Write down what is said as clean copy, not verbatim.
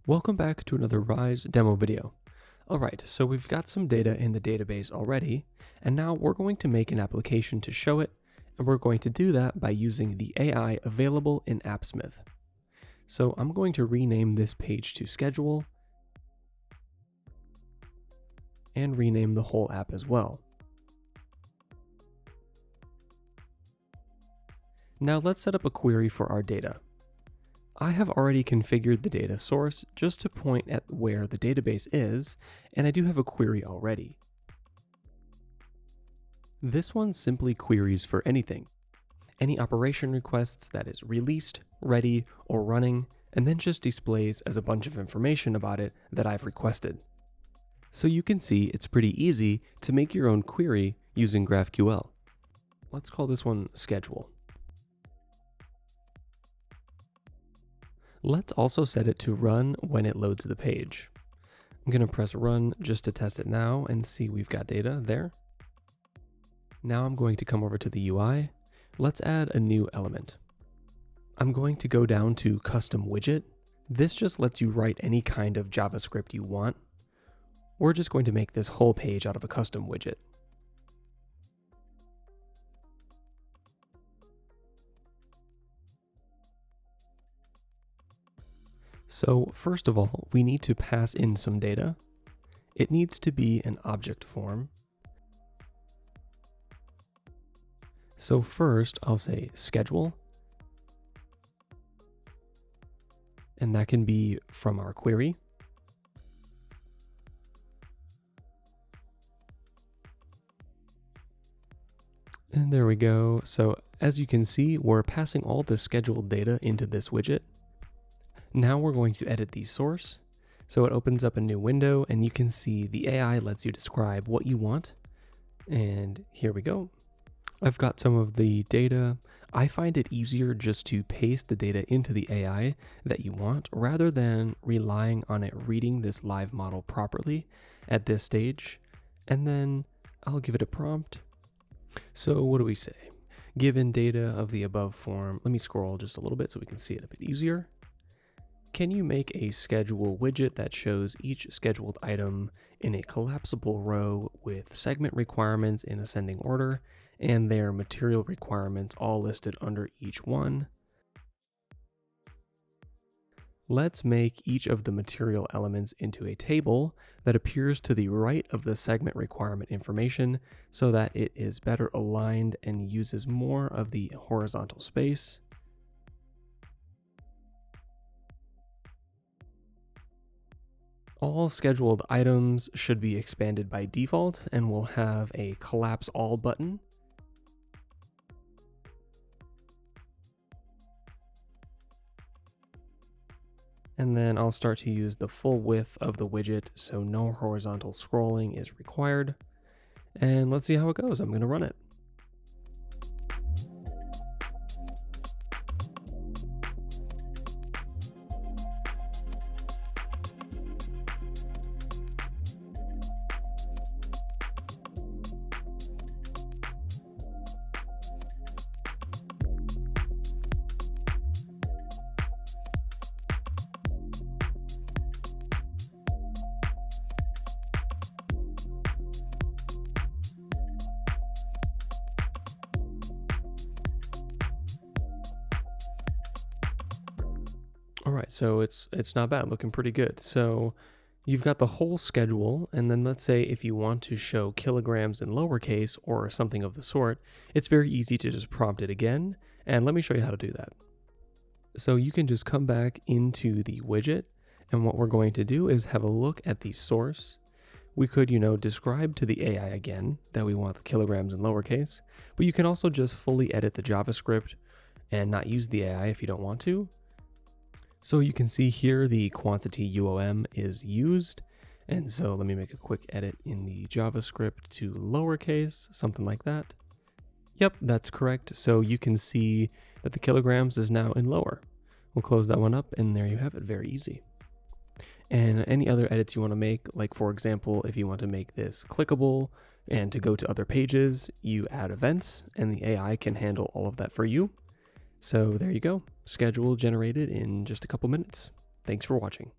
Welcome back to another Rise demo video. Alright, so we've got some data in the database already, and now we're going to make an application to show it, and we're going to do that by using the AI available in Appsmith. So I'm going to rename this page to Schedule, and rename the whole app as well. Now let's set up a query for our data. I have already configured the data source just to point at where the database is, and I do have a query already. This one simply queries for anything. Any operation requests that is released, ready, or running, and then just displays as a bunch of information about it that I've requested. So you can see it's pretty easy to make your own query using GraphQL. Let's call this one Schedule. Let's also set it to run when it loads the page. I'm going to press run just to test it now and see we've got data there. Now I'm going to come over to the UI. Let's add a new element. I'm going to go down to custom widget. This just lets you write any kind of JavaScript you want. We're just going to make this whole page out of a custom widget. So first of all, we need to pass in some data. It needs to be an object form. So first I'll say schedule, and that can be from our query. And there we go. So as you can see, we're passing all the scheduled data into this widget. Now we're going to edit the source. So it opens up a new window and you can see the AI lets you describe what you want. And here we go. I've got some of the data. I find it easier just to paste the data into the AI that you want rather than relying on it reading this live model properly at this stage. And then I'll give it a prompt. So what do we say? Given data of the above form, let me scroll just a little bit so we can see it a bit easier. Can you make a schedule widget that shows each scheduled item in a collapsible row with segment requirements in ascending order and their material requirements all listed under each one? Let's make each of the material elements into a table that appears to the right of the segment requirement information so that it is better aligned and uses more of the horizontal space. All scheduled items should be expanded by default and will have a collapse all button. And then I'll start to use the full width of the widget so no horizontal scrolling is required. And let's see how it goes. I'm going to run it. All right, so it's not bad, looking pretty good. So you've got the whole schedule, and then let's say if you want to show kilograms in lowercase or something of the sort, it's very easy to just prompt it again, and let me show you how to do that. So you can just come back into the widget, and what we're going to do is have a look at the source. We could, describe to the AI again that we want the kilograms in lowercase, but you can also just fully edit the JavaScript and not use the AI if you don't want to. So you can see here the quantity UOM is used. And so let me make a quick edit in the JavaScript to lowercase, something like that. Yep, that's correct. So you can see that the kilograms is now in lower. We'll close that one up and there you have it, very easy. And any other edits you want to make, like for example, if you want to make this clickable and to go to other pages, you add events and the AI can handle all of that for you. So there you go, schedule generated in just a couple minutes. Thanks for watching.